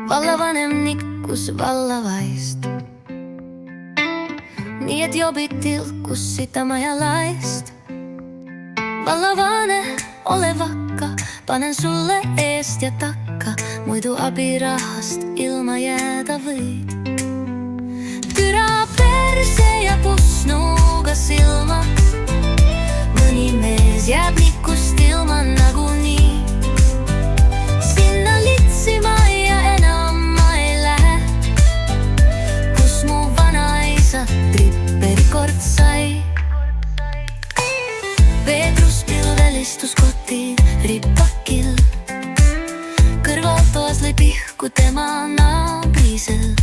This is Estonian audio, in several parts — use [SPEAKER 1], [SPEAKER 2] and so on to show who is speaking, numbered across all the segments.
[SPEAKER 1] vallavanem nikkus vallavaist. Nii et jobid tilkus sitä majalaist. Vallavane, ole vakka, panen sulle eest ja takka, muidu abirahast ilma jääda võid. Türa perse ja pussnuuga silmaks, mõni mees jääb nikust ilma nagunii. Sinna litsima ja enam ma ei lähe, kus mu vanaisa tripperikord sai. Peetrus pilvelistus kotiin ripakil, kõrvaltoas lõi pihku tema naabrisel.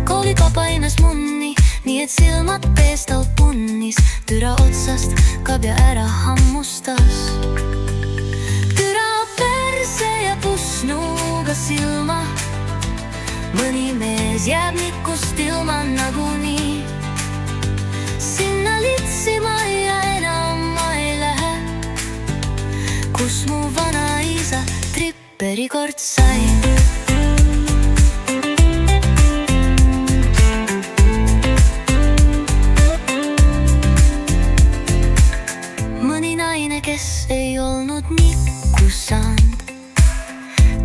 [SPEAKER 1] Koolika paines munni, nii et silmad pees tal punnis. Türa otsast kabja ära hammustas. Türa perse ja pussnuuga silma, mõni mees jääb nikust ilma nagunii. Sinna litsima ja enam ma ei lähe, kus mu vanaisa tripperikord sai. Mõni naine, kes ei olnud nikku saanud,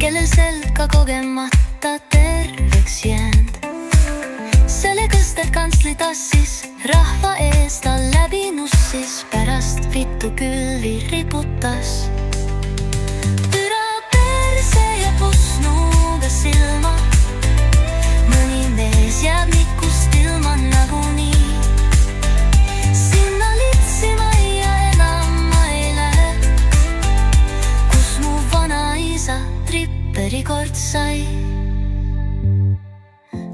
[SPEAKER 1] kellel selga kogemata terveks jäänud. Sellepärast, et kantsli tassis rahva ees ta läbi nussis, pärast vitu külvi riputas. Türa perse ja pussnuuga silma, mõni mees jääb nikust ilma nagunii. Sinna litsima ja enam ma ei lähe, kus mu vanaisa tripperikord sai.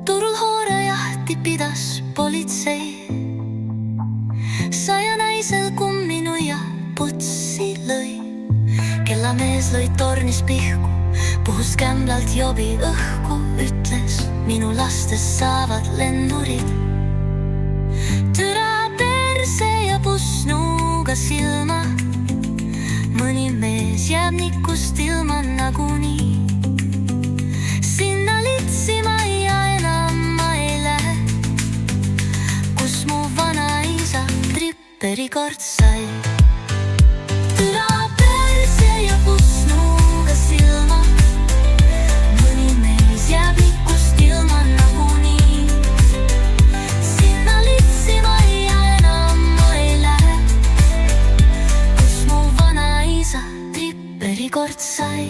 [SPEAKER 1] Turul hoorajahti pidas politsei, saja naisel kumminuia putsi lõi. Kellamees lõi tornis pihku, puhus kämblalt jobi õhku, ütles, minu lastest saavad lennurid. Türa perse ja pussnuuga silma, mõni mees jääb nikust ilma nagunii. Sinna litsima ja enam ma ei lähe, kus mu vanaisa tripperikord sai. Türa perse ja pussnuuga silma, mõni mees jääb nikust ilma nagunii. Sinna litsima ja enam ma ei lähe, kus mu vanaisa tripperikord sai.